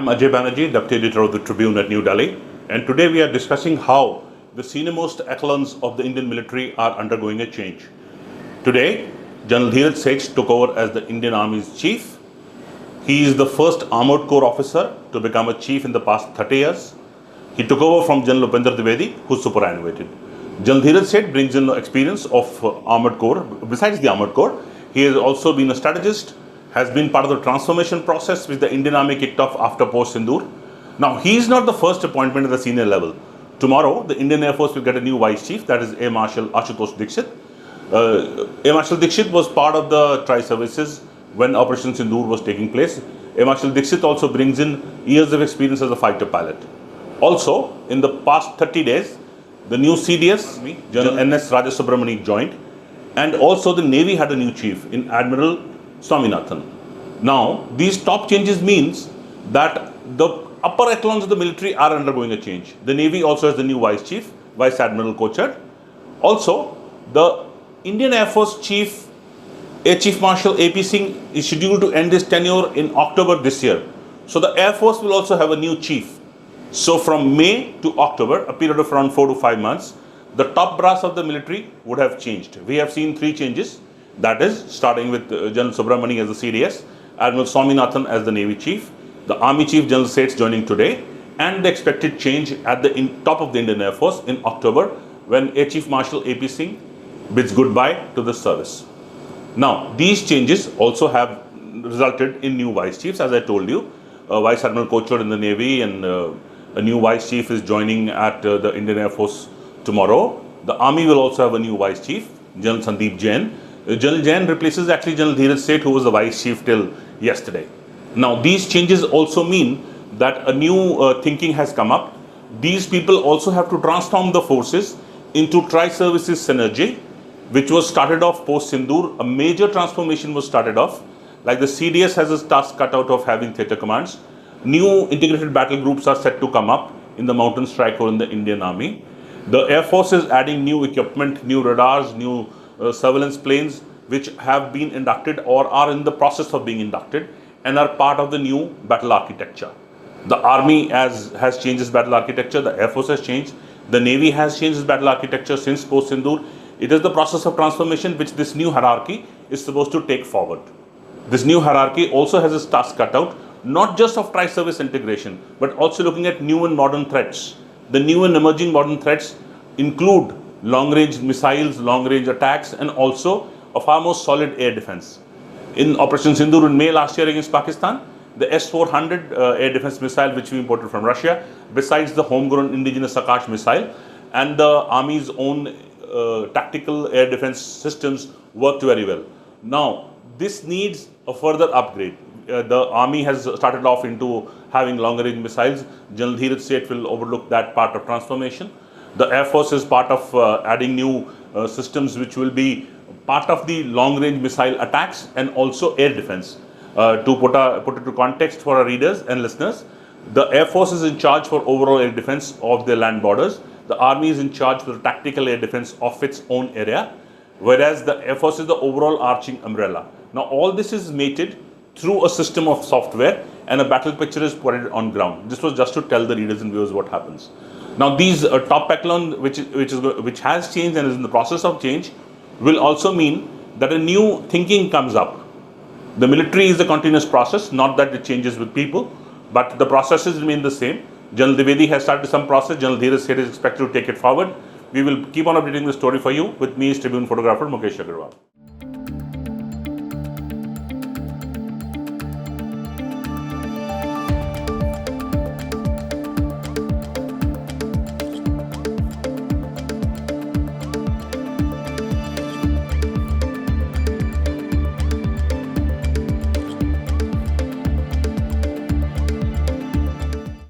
I'm Ajay Banerjee, Deputy Editor of the Tribune at New Delhi, and today we are discussing how the senior-most echelons of the Indian military are undergoing a change. Today, General Dhiraj Seth took over as the Indian Army's chief. He is the first Armoured Corps officer to become a chief in the past 30 years. He took over from General Dhiraj, who's superannuated. General Dhiraj Seth brings in experience of Armoured Corps. Besides the Armoured Corps, he has also been a strategist, has been part of the transformation process which the Indian Army kicked off after post-Sindoor. Now, he is not the first appointment at the senior level. Tomorrow, the Indian Air Force will get a new vice chief, that is Air Marshal Ashutosh Dixit. Air Marshal Dixit was part of the tri-services when Operation Sindoor was taking place. Air Marshal Dixit also brings in years of experience as a fighter pilot. Also, in the past 30 days, the new CDS, General NS Subramani joined, and also the Navy had a new chief in Admiral Swaminathan. Now, these top changes means that the upper echelons of the military are undergoing a change. The Navy also has the new vice chief, Vice Admiral co-chaired. Also, the Indian Air Force Chief, Air Chief Marshal AP Singh is scheduled to end his tenure in October this year. So the Air Force will also have a new chief. So from May to October, a period of around 4 to 5 months, the top brass of the military would have changed. We have seen 3 changes. That is, starting with General Subramani as the CDS, Admiral Swaminathan as the Navy Chief, the Army Chief General Seth joining today, and the expected change at the top of the Indian Air Force in October when Air Chief Marshal AP Singh bids goodbye to the service. Now, these changes also have resulted in new vice chiefs, as I told you. Vice Admiral co-chaired in the Navy, and a new vice chief is joining at the Indian Air Force tomorrow. The Army will also have a new vice chief, General Sandeep Jain. General Jain replaces actually General Dhiraj Seth, who was the vice chief till yesterday. Now, these changes also mean that a new thinking has come up. These people also have to transform the forces into tri-services synergy, which was started off post-Sindoor. A major transformation was started off. Like the CDS has a task cut out of having theatre commands. New integrated battle groups are set to come up in the Mountain Strike Corps in the Indian Army. The Air Force is adding new equipment, new radars, new surveillance planes, which have been inducted or are in the process of being inducted and are part of the new battle architecture. The Army has changed its battle architecture, the Air Force has changed, the Navy has changed its battle architecture since post-Sindoor. It is the process of transformation which this new hierarchy is supposed to take forward. This new hierarchy also has its task cut out, not just of tri-service integration, but also looking at new and modern threats. The new and emerging modern threats include long-range missiles, long-range attacks, and also a far more solid air defense. In Operation Sindoor in May last year against Pakistan, the S-400 air defense missile which we imported from Russia, besides the homegrown indigenous Akash missile and the Army's own tactical air defense systems worked very well. Now, this needs a further upgrade. The Army has started off into having longer-range missiles. General Dhiraj Seth will overlook that part of transformation. The Air Force is part of adding new systems which will be part of the long-range missile attacks and also air defense. To put it to context for our readers and listeners, the Air Force is in charge for overall air defense of their land borders. The Army is in charge for the tactical air defense of its own area, whereas the Air Force is the overall arching umbrella. Now, all this is mated through a system of software and a battle picture is put on ground. This was just to tell the readers and viewers what happens. Now, these top echelon which has changed and is in the process of change will also mean that a new thinking comes up. The military is a continuous process, not that it changes with people, but the processes remain the same. General Dhiraj has started some process. General Dhiraj Seth is expected to take it forward. We will keep on updating the story for you. With me is Tribune photographer Mukesh Agarwal.